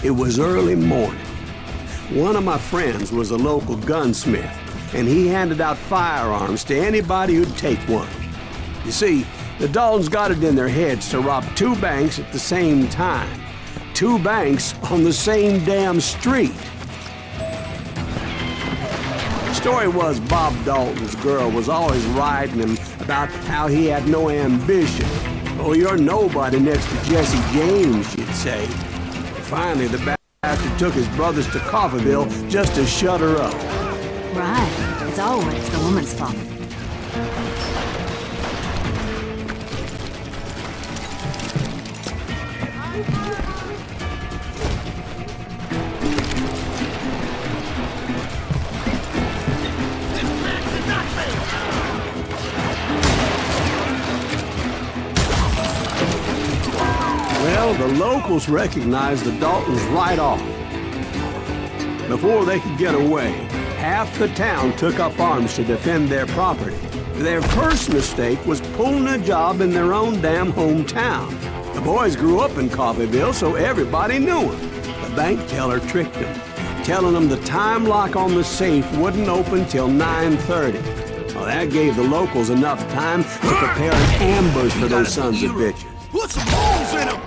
It was early morning. One of my friends was a local gunsmith, and he handed out firearms to anybody who'd take one. You see, the Daltons got it in their heads to rob 2 banks at the same time. 2 banks on the same damn street. The story was Bob Dalton's girl was always riding him about how he had no ambition. Oh, you're nobody next to Jesse James, she'd say. Finally, the bastard took his brothers to Coffeyville just to shut her up. Right. It's always the woman's fault. Well, the locals recognized the Daltons right off. Before they could get away, half the town took up arms to defend their property. Their first mistake was pulling a job in their own damn hometown. The boys grew up in Coffeyville, so everybody knew them. The bank teller tricked them, telling them the time lock on the safe wouldn't open till 9:30. Well, that gave the locals enough time to prepare an ambush for those sons of bitches. Put some holes in them!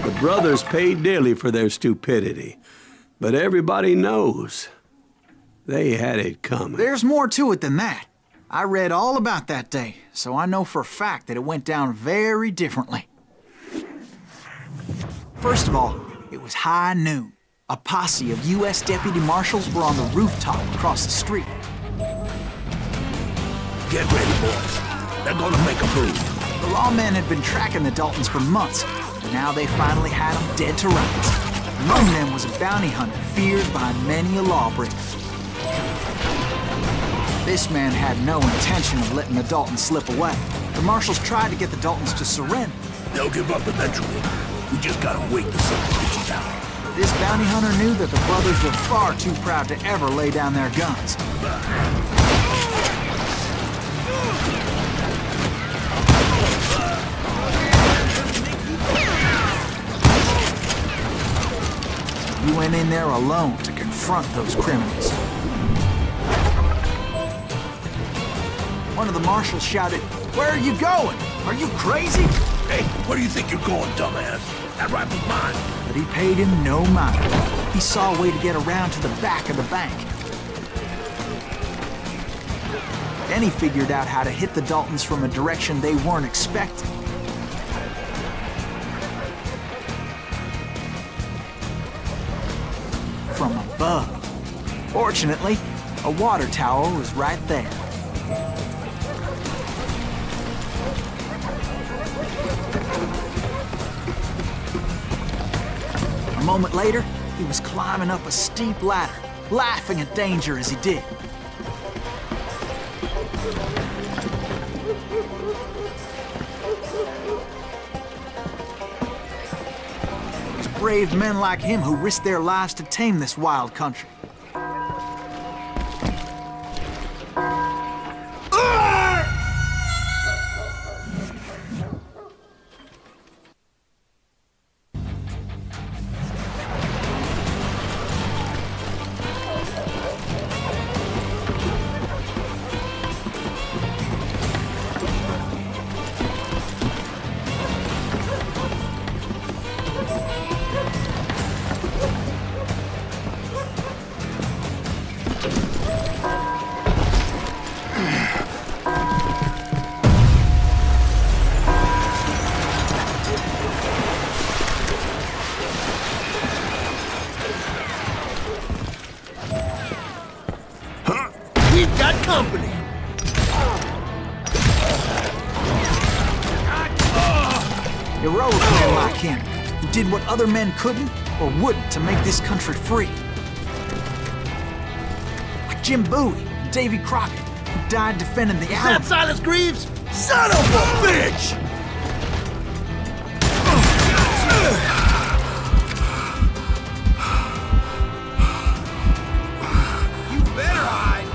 The brothers paid dearly for their stupidity, but everybody knows they had it coming. There's more to it than that. I read all about that day, so I know for a fact that it went down very differently. First of all, it was high noon. A posse of U.S. deputy marshals were on the rooftop across the street. Get ready, boys. They're gonna make a move. The lawmen had been tracking the Daltons for months, but now they finally had them dead to rights. Among them was a bounty hunter feared by many a lawbreaker. This man had no intention of letting the Daltons slip away. The marshals tried to get the Daltons to surrender. They'll give up eventually. We just gotta wait to see the bitches out. This bounty hunter knew that the brothers were far too proud to ever lay down their guns. You went in there alone to confront those criminals. One of the marshals shouted, "Where are you going? Are you crazy?" Hey, where do you think you're going, dumbass? That rifle's mine. But he paid him no mind. He saw a way to get around to the back of the bank. Then he figured out how to hit the Daltons from a direction they weren't expecting. From above. Fortunately, a water tower was right there. A moment later, he was climbing up a steep ladder, laughing at danger as he did. It was brave men like him who risked their lives to tame this wild country. We've got company. Heroic men like him, who did what other men couldn't, or wouldn't to make this country free. Like Jim Bowie and Davy Crockett, who died defending the Is Alamo. that Silas Greaves? Son of a bitch! You better hide.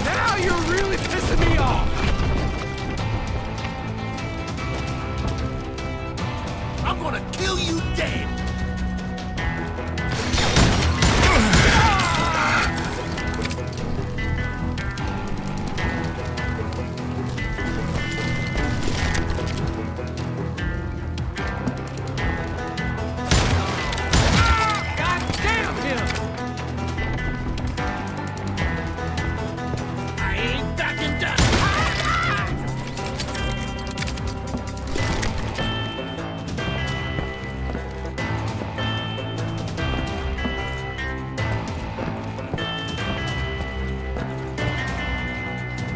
Now you're really pissing me off. I'm gonna kill you dead! God damn him! I ain't backing down!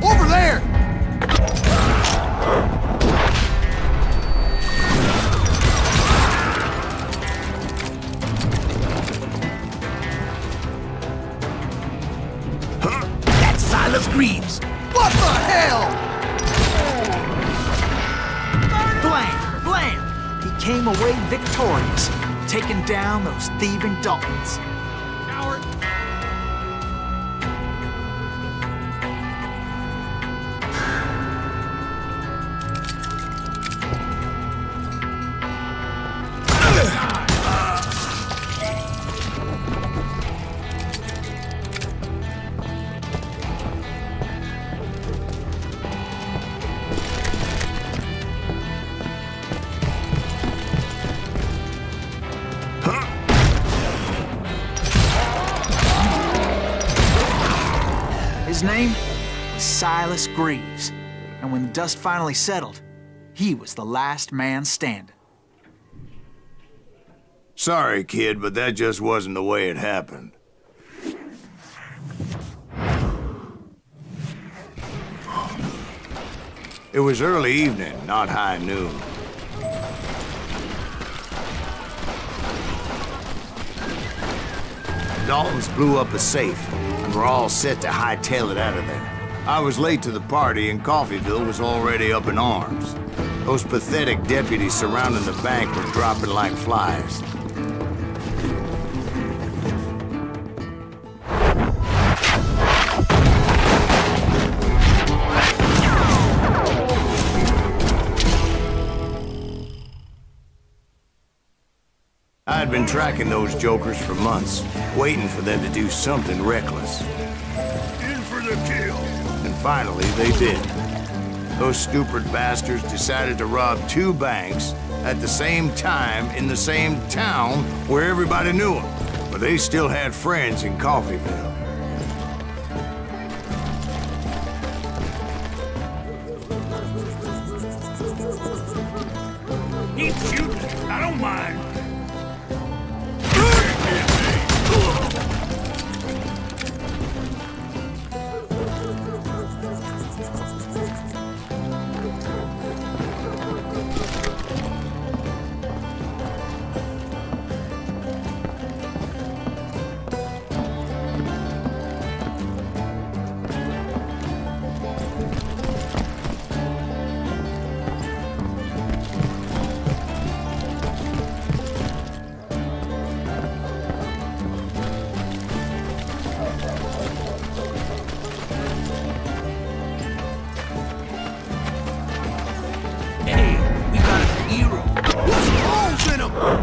Over there! Huh? That's Silas Greaves! What the hell? Blam! Blam! He came away victorious, taking down those thieving Daltons. Coward! His name was Silas Greaves, and when the dust finally settled, he was the last man standing. Sorry, kid, but that just wasn't the way it happened. It was early evening, not high noon. Daltons blew up a safe, and were all set to hightail it out of there. I was late to the party, and Coffeyville was already up in arms. Those pathetic deputies surrounding the bank were dropping like flies. I had been tracking those jokers for months, waiting for them to do something reckless. In for the kill! And finally, they did. Those stupid bastards decided to rob two banks at the same time in the same town where everybody knew them. But they still had friends in Coffeyville. Keep shooting! I don't mind!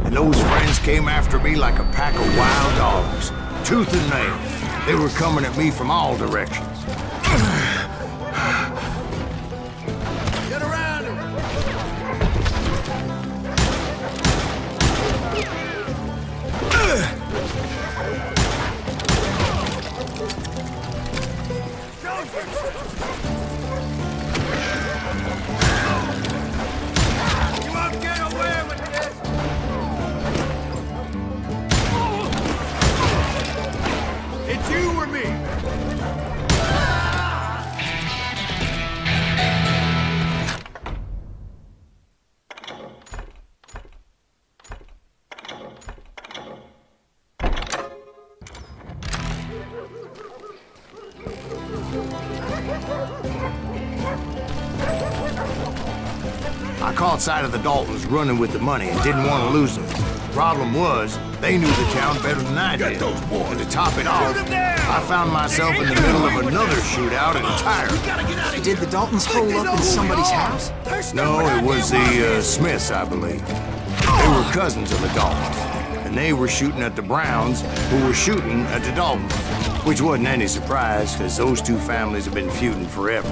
And those friends came after me like a pack of wild dogs, tooth and nail. They were coming at me from all directions. Get around him! You won't get away with this! It's you or me! caught sight of the Daltons running with the money and didn't want to lose them. Problem was, they knew the town better than I did. And to top it off, I found myself in the middle of another shootout in Tyre. Did the Daltons hole up in somebody's house? No, it was the Smiths, I believe. They were cousins of the Daltons, and they were shooting at the Browns, who were shooting at the Daltons, which wasn't any surprise, because those two families have been feuding forever.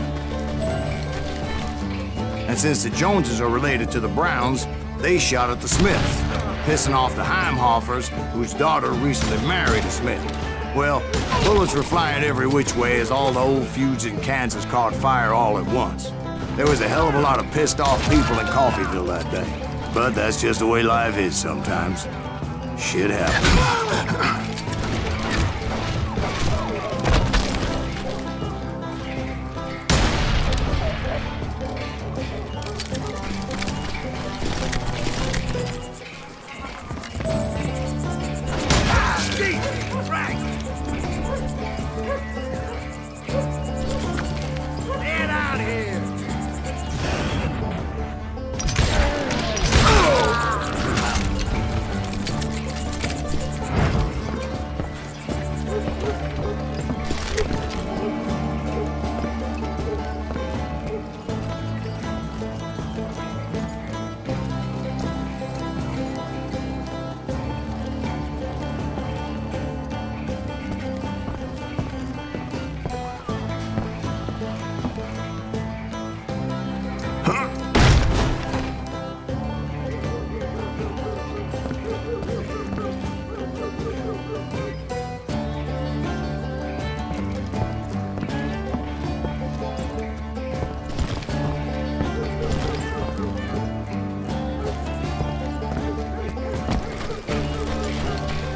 And since the Joneses are related to the Browns, they shot at the Smiths, pissing off the Heimhoffers, whose daughter recently married a Smith. Well, bullets were flying every which way as all the old feuds in Kansas caught fire all at once. There was a hell of a lot of pissed off people in Coffeyville that day. But that's just the way life is sometimes. Shit happens.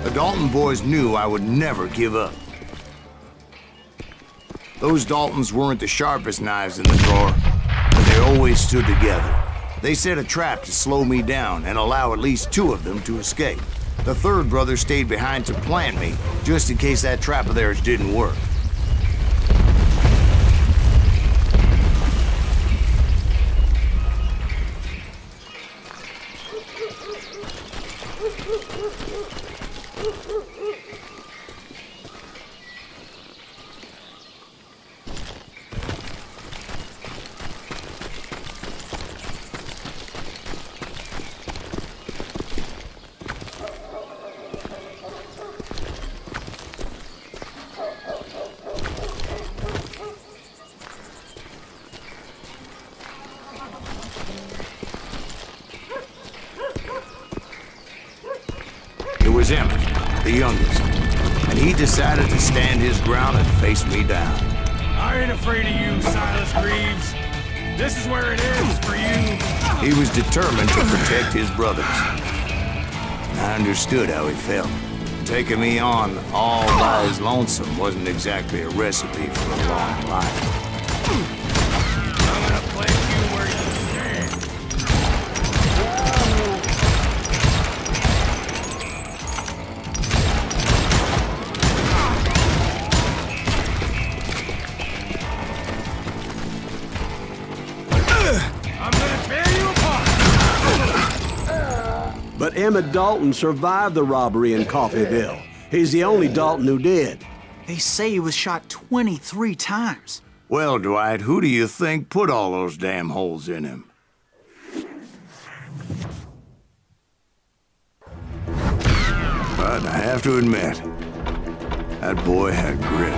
The Dalton boys knew I would never give up. Those Daltons weren't the sharpest knives in the drawer, but they always stood together. They set a trap to slow me down and allow at least two of them to escape. The third brother stayed behind to plant me, just in case that trap of theirs didn't work. It was Emmett, the youngest, and he decided to stand his ground and face me down. I ain't afraid of you, Silas Greaves. This is where it is for you. He was determined to protect his brothers. I understood how he felt. Taking me on all by his lonesome wasn't exactly a recipe for a long life. I'm gonna plant you where you stand. I'm gonna tear you apart. But Emmett Dalton survived the robbery in Coffeyville. He's the only Dalton who did. They say he was shot 23 times. Well, Dwight, who do you think put all those damn holes in him? But I have to admit, that boy had grit.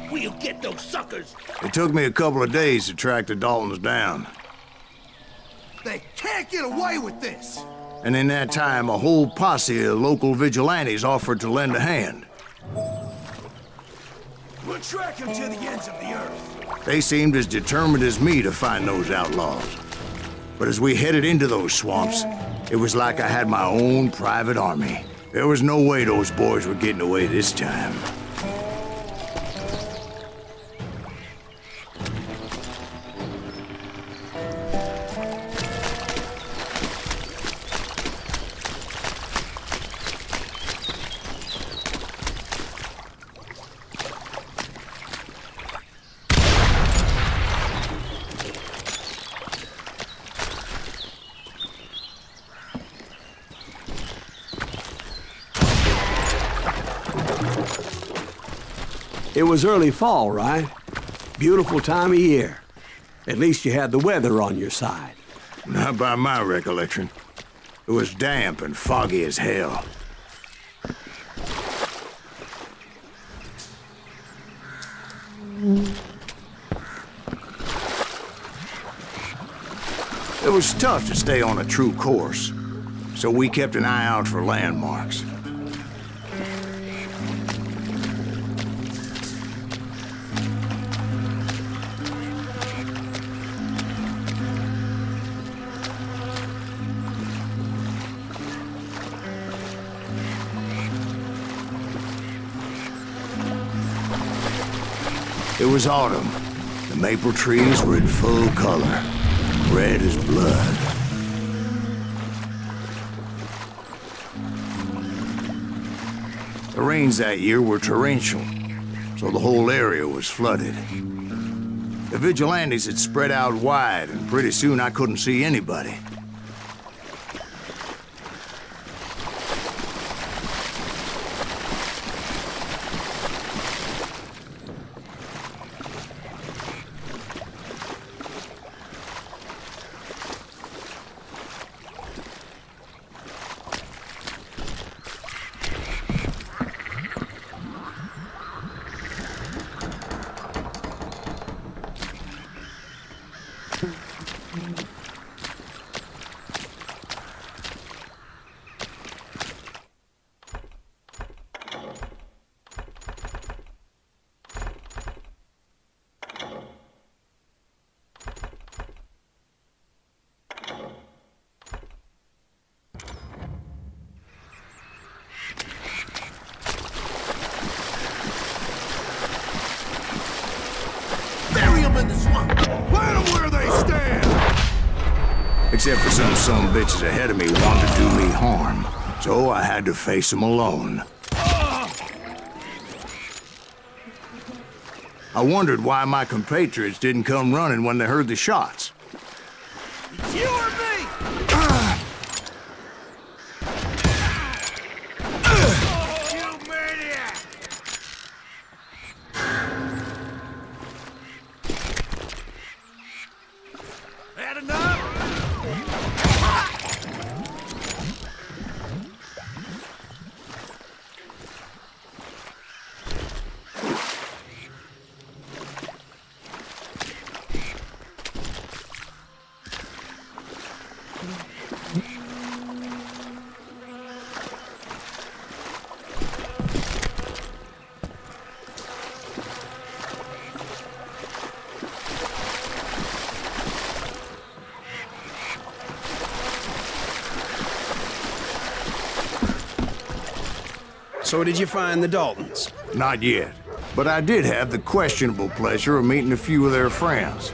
We'll get those suckers. It took me a couple of days to track the Daltons down. They can't get away with this. And in that time, a whole posse of local vigilantes offered to lend a hand. We'll track them to the ends of the earth. They seemed as determined as me to find those outlaws. But as we headed into those swamps, It was like I had my own private army. There was no way those boys were getting away this time. It was early fall, right? Beautiful time of year. At least you had the weather on your side. Not by my recollection. It was damp and foggy as hell. It was tough to stay on a true course, so we kept an eye out for landmarks. It was autumn. The maple trees were in full color, red as blood. The rains that year were torrential, so the whole area was flooded. The vigilantes had spread out wide, and pretty soon I couldn't see anybody. Except for some bitches ahead of me wanted to do me harm. So I had to face them alone. I wondered why my compatriots didn't come running when they heard the shots. You or me? You maniac! Had enough? So did you find the Daltons? Not yet. But I did have the questionable pleasure of meeting a few of their friends.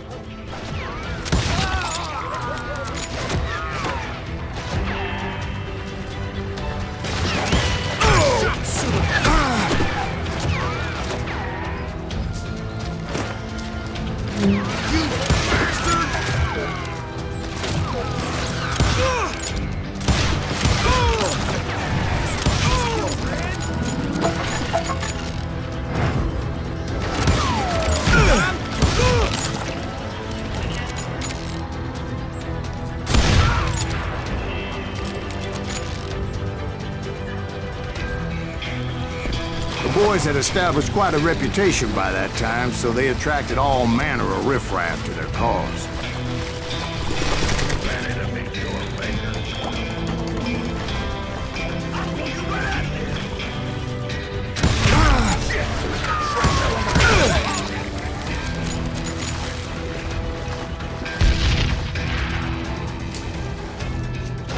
The boys had established quite a reputation by that time, so they attracted all manner of riffraff to their cause.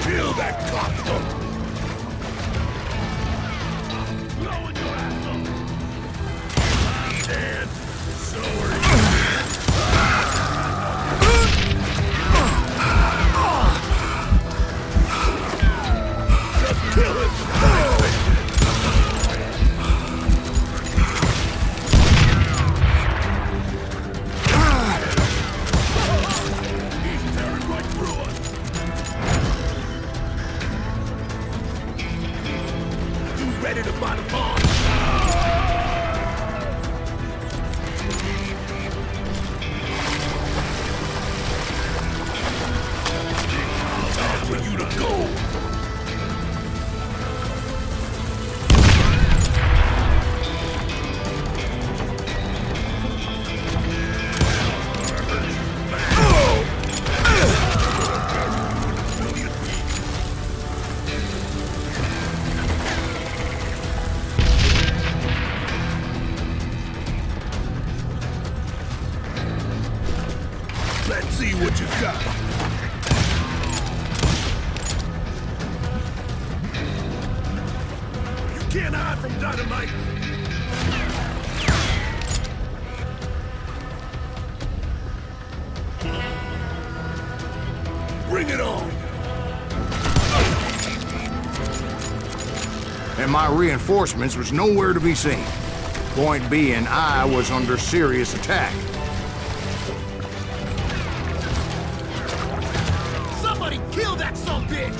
Feel that Kill him! He's tearing right through us. You ready to buy the farm? Time for you to go. Let's see what you got. You can't hide from dynamite. Bring it on. And my reinforcements was nowhere to be seen. Point being, I was under serious attack. Somebody kill that sumbitch!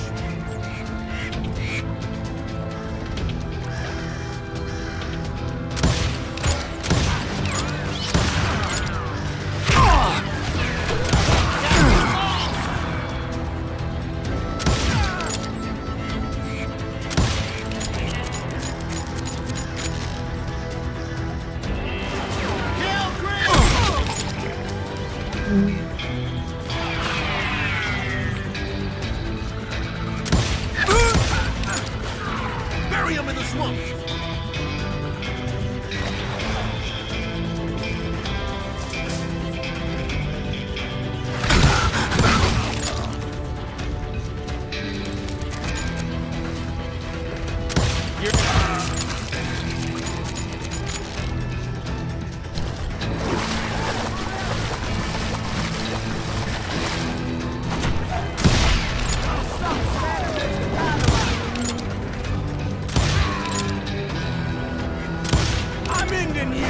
Bury him in the swamp! I'm ending you!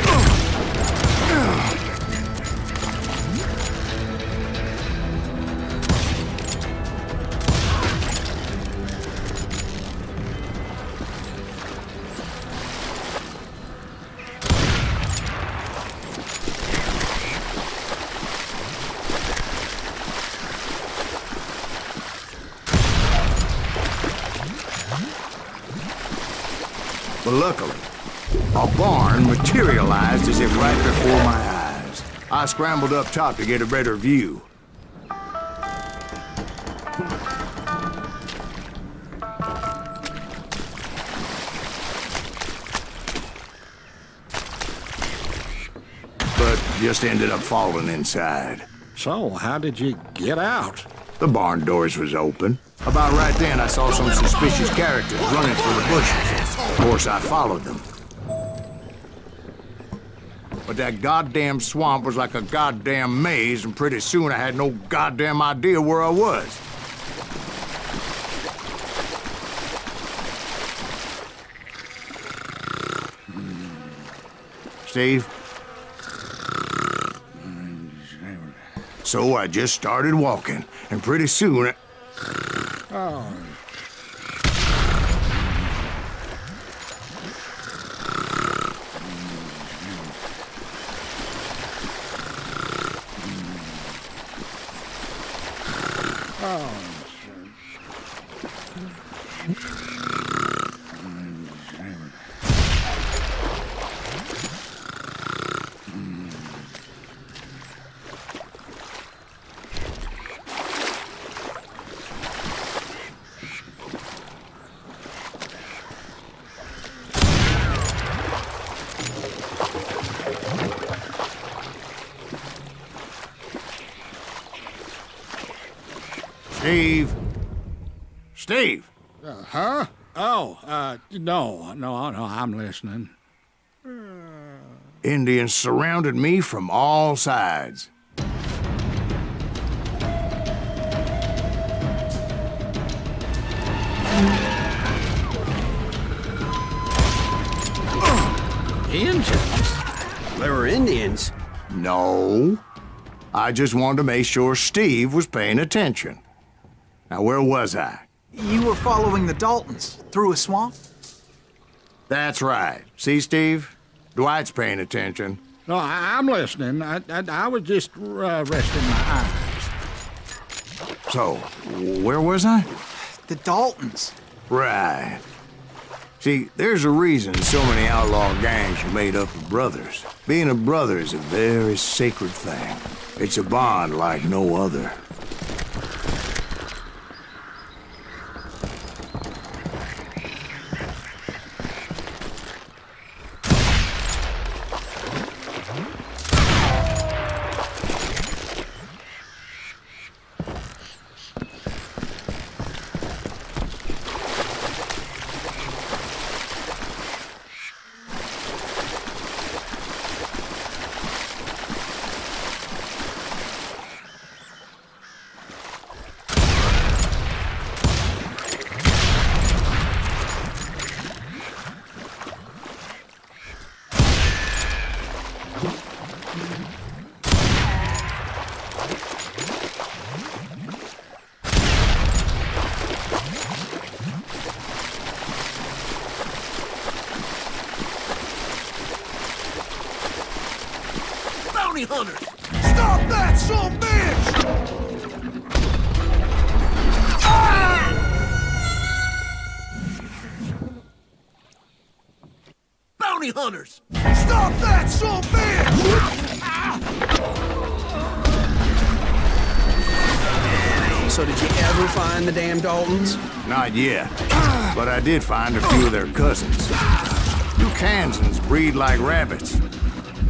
But luckily, a barn materialized as if right before my eyes. I scrambled up top to get a better view. But just ended up falling inside. So, how did you get out? The barn doors was open. About right then, I saw some suspicious characters running for the bushes. Of course, I followed them. But that goddamn swamp was like a goddamn maze, and pretty soon I had no goddamn idea where I was. Steve? So I just started walking, and pretty soon... Steve? Steve! Huh? Oh, no, I'm listening. Indians surrounded me from all sides. Indians? There were Indians. No. I just wanted to make sure Steve was paying attention. Now, where was I? You were following the Daltons through a swamp? That's right. See, Steve? Dwight's paying attention. No, I'm listening. I was just resting my eyes. So, where was I? The Daltons. Right. See, there's a reason so many outlaw gangs are made up of brothers. Being a brother is a very sacred thing. It's a bond like no other. Bounty hunters! Stop that, son bitch! Ah! Bounty hunters! Stop that, son bitch! So did you ever find the damn Daltons? Not yet. But I did find a few of their cousins. You Kansans breed like rabbits.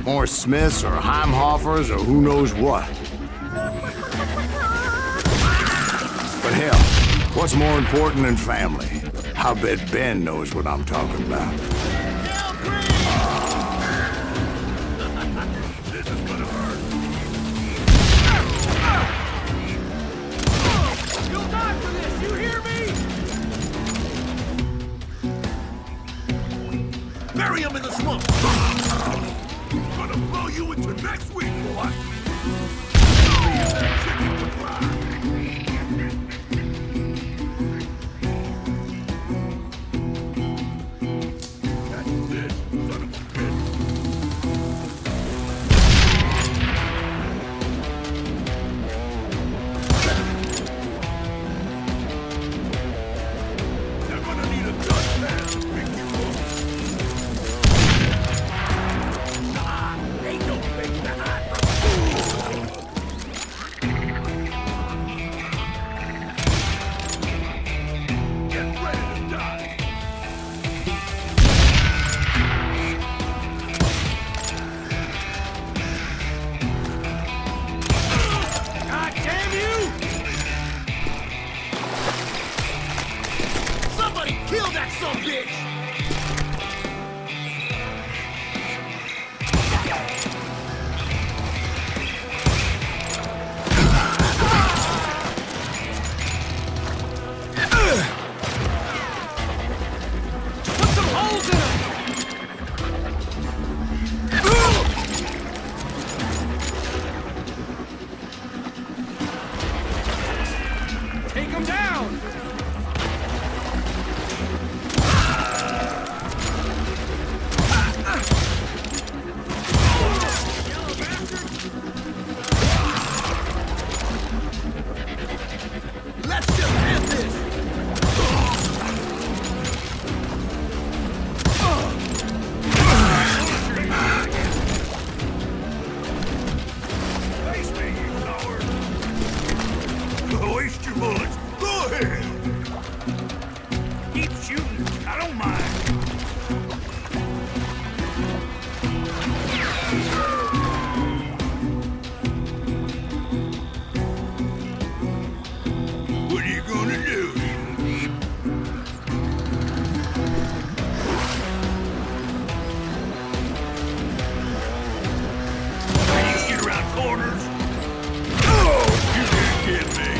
More Smiths or Heimhoffers or who knows what. But hell, what's more important than family? I bet Ben knows what I'm talking about. This is gonna hurt. You'll die for this, you hear me? Bury him in the swamp! Gonna blow you into next week, boy! Kill that son bitch! Put some holes in him! Take him down! Let's just have this! Face me, you coward! Waste your bullets! Go ahead! Keep shooting, I don't mind. What are you gonna do? You get around corners? Oh, you can't get me.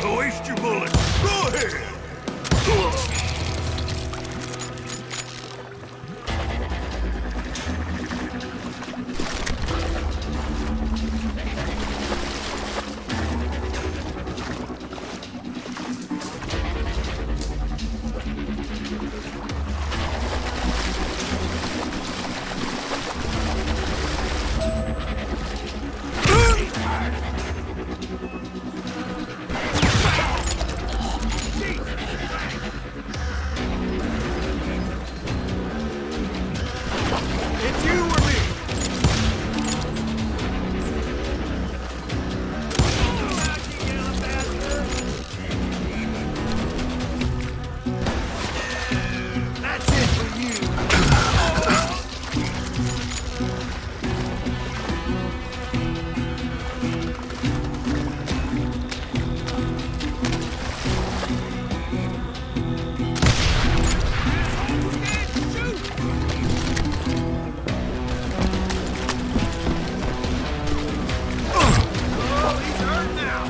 Waste your bullets. Go ahead. It's you or me. That's it for you. Oh, he's hurt now.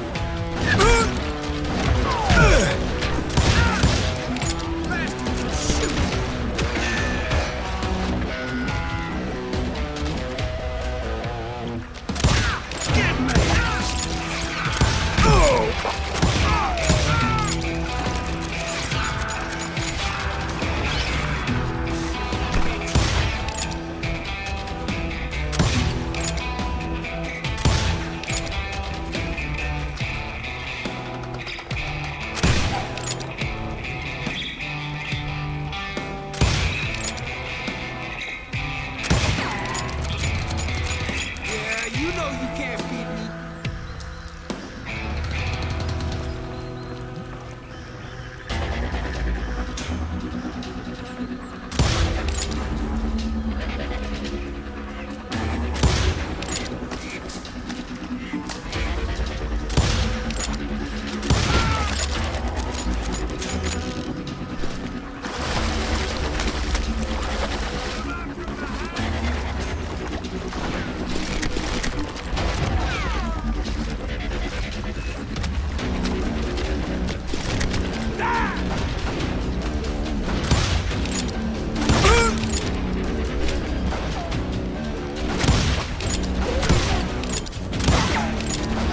Yeah, you know you can't beat me.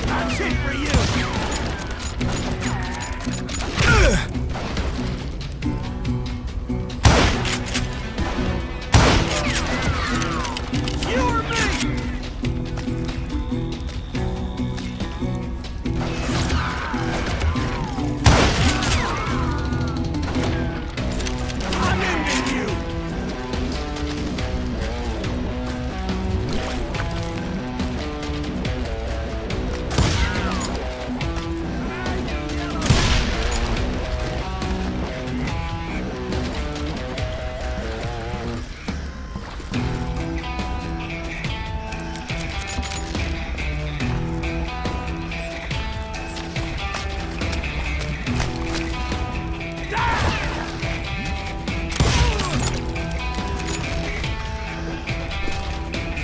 That's it for you. You or me. I'm ending you.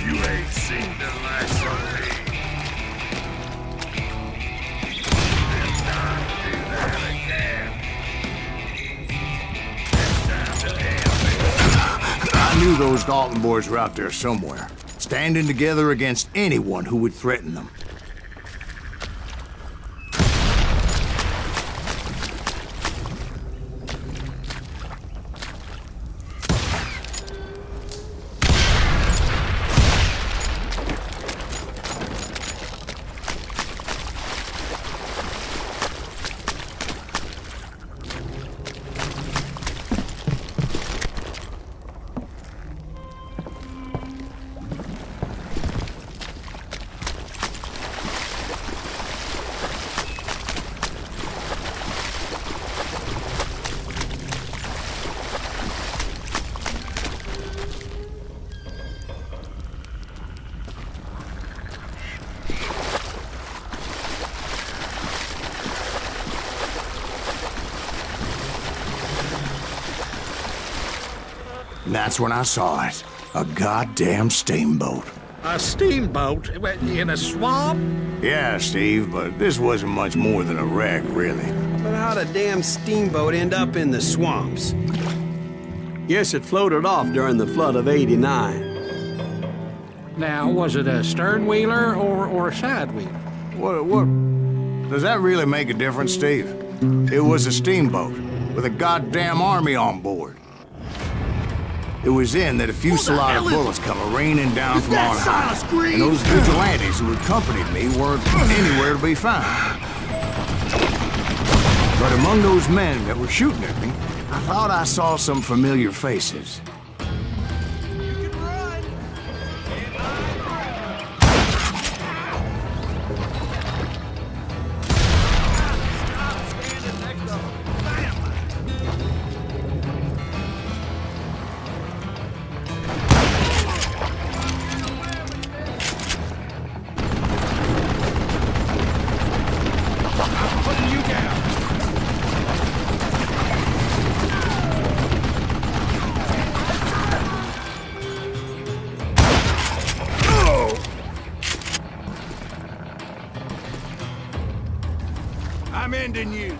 You ain't seen the last of me. It's time to do that again. It's time to end. I knew those Dalton boys were out there somewhere, standing together against anyone who would threaten them. And that's when I saw it. A goddamn steamboat. A steamboat in a swamp? Yeah, Steve, but this wasn't much more than a wreck, really. But how'd a damn steamboat end up in the swamps? Yes, it floated off during the flood of '89. Now, was it a stern wheeler or a side wheeler? What? Does that really make a difference, Steve? It was a steamboat with a goddamn army on board. It was then that a fusillade of bullets come raining down from on high, and those vigilantes who accompanied me weren't anywhere to be found. But among those men that were shooting at me, I thought I saw some familiar faces. I'm ending you.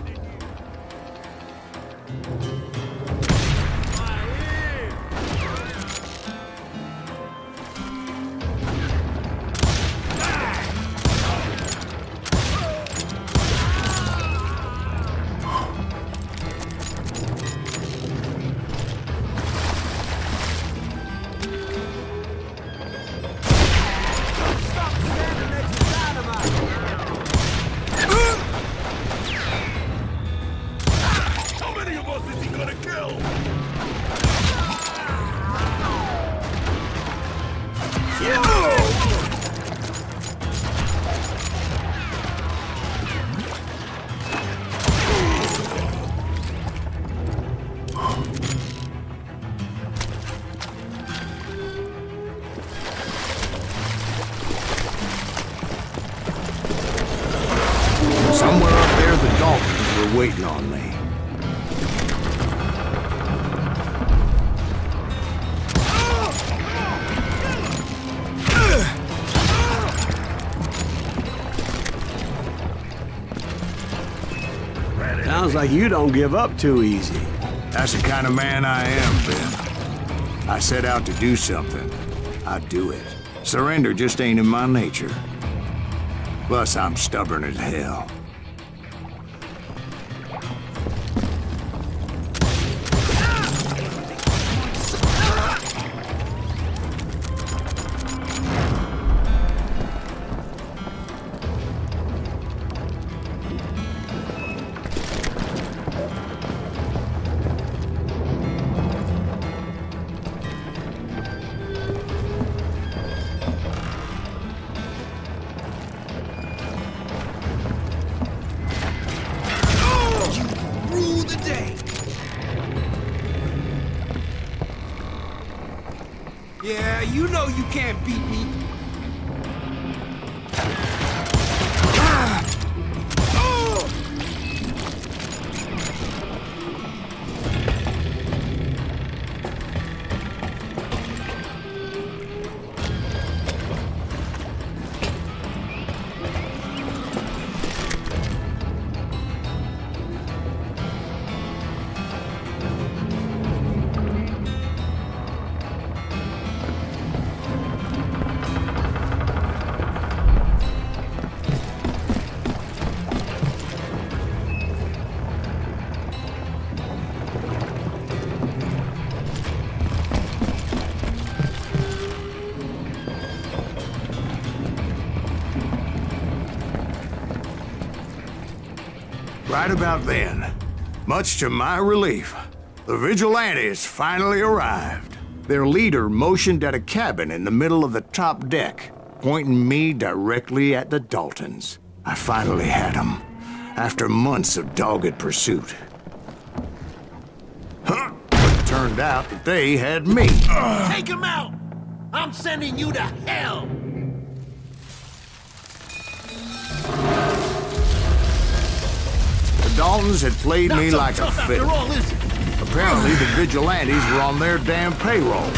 Somewhere up there, the Daltons were waiting on me. Sounds like you don't give up too easy. That's the kind of man I am, Ben. I set out to do something. I do it. Surrender just ain't in my nature. Plus, I'm stubborn as hell. Yeah, you know you can't beat me. Right about then, much to my relief, the vigilantes finally arrived. Their leader motioned at a cabin in the middle of the top deck, pointing me directly at the Daltons. I finally had them, after months of dogged pursuit. Huh? But it turned out that they had me. Take him out! I'm sending you to hell! The Daltons had played me like a fiddle. All, is it? Apparently, the vigilantes were on their damn payroll.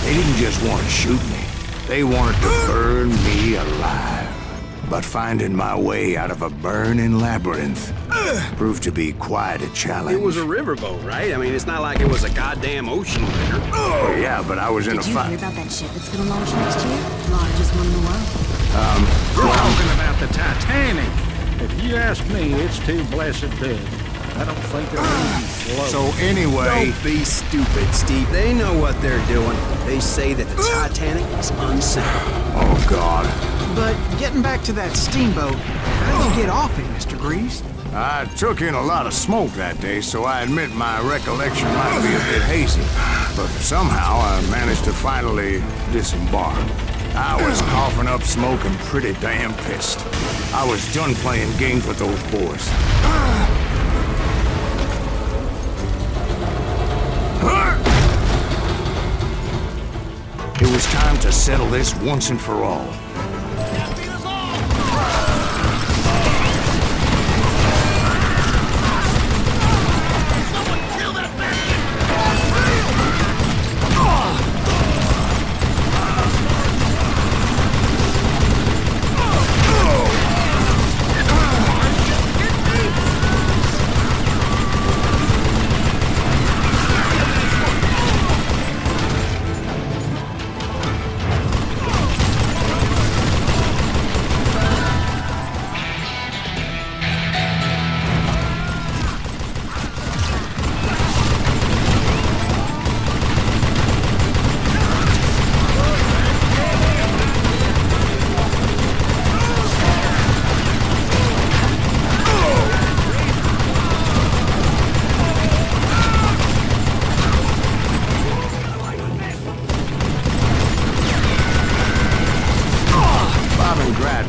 They didn't just want to shoot me. They wanted to burn me alive. But finding my way out of a burning labyrinth proved to be quite a challenge. It was a riverboat, right? I mean, it's not like it was a goddamn ocean liner. Oh, yeah, but I was in a Did you hear fight. about that ship that's gonna launch next year? Largest one in the world. We're talking about the Titanic. If you ask me, it's too blessed big. I don't think it'll even float. So anyway, Don't be stupid, Steve. They know what they're doing. They say that the Titanic is unsinkable. oh God. But getting back to that steamboat, how did you get off it, Mr. Greaves? I took in a lot of smoke that day, so I admit my recollection might be a bit hazy. But somehow I managed to finally disembark. I was coughing up smoke and pretty damn pissed. I was done playing games with those boys. It was time to settle this once and for all.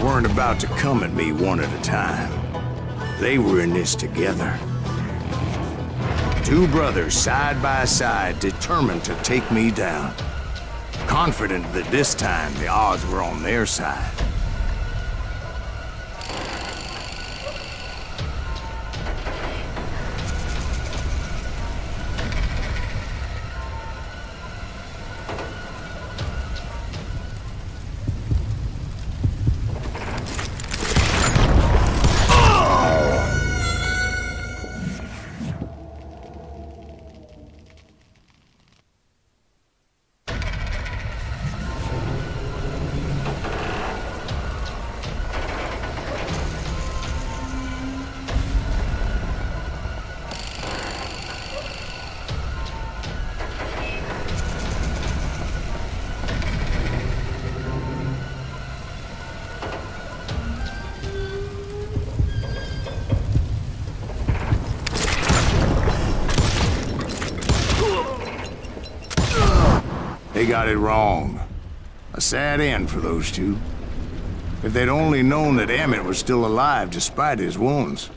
Weren't about to come at me one at a time. They were in this together. Two brothers side by side, determined to take me down. Confident that this time the odds were on their side. They got it wrong. A sad end for those two. If they'd only known that Emmett was still alive despite his wounds.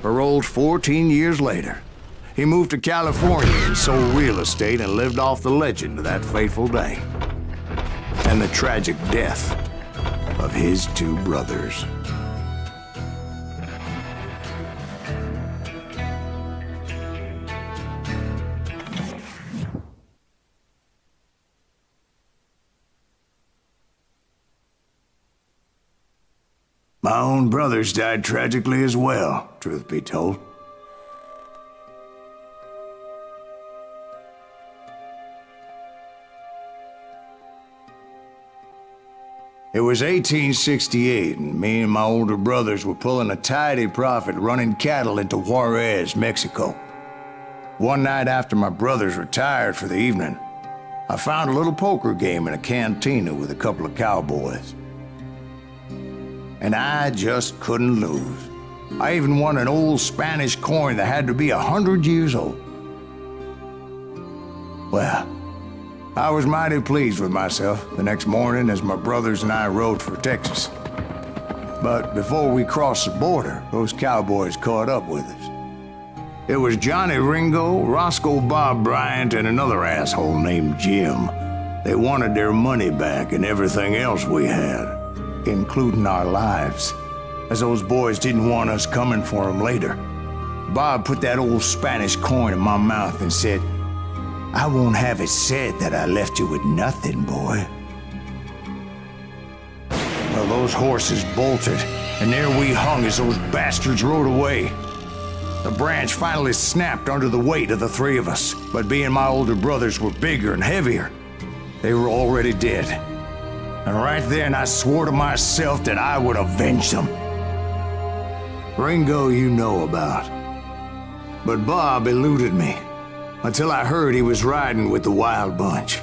Paroled 14 years later, he moved to California and sold real estate and lived off the legend of that fateful day. And the tragic death of his two brothers. My own brothers died tragically as well, truth be told. It was 1868, and me and my older brothers were pulling a tidy profit running cattle into Juarez, Mexico. One night after my brothers retired for the evening, I found a little poker game in a cantina with a couple of cowboys. And I just couldn't lose. I even won an old Spanish coin that had to be 100 years old. Well, I was mighty pleased with myself the next morning as my brothers and I rode for Texas. But before we crossed the border, those cowboys caught up with us. It was Johnny Ringo, Roscoe Bob Bryant, and another asshole named Jim. They wanted their money back and everything else we had, including our lives, as those boys didn't want us coming for them later. Bob put that old Spanish coin in my mouth and said, I won't have it said that I left you with nothing, boy. Well, those horses bolted, and there we hung as those bastards rode away. The branch finally snapped under the weight of the three of us, but being my older brothers were bigger and heavier, they were already dead. And right then I swore to myself that I would avenge them. Ringo you know about. But Bob eluded me, until I heard he was riding with the Wild Bunch.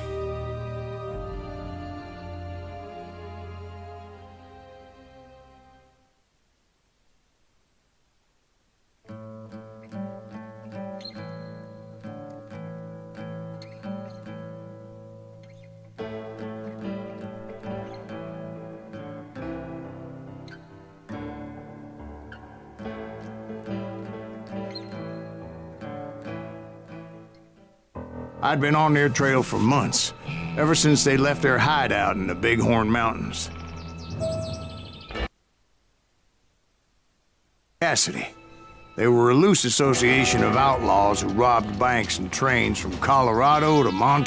I'd been on their trail for months, ever since they left their hideout in the Bighorn Mountains. Cassidy. They were a loose association of outlaws who robbed banks and trains from Colorado to Montana.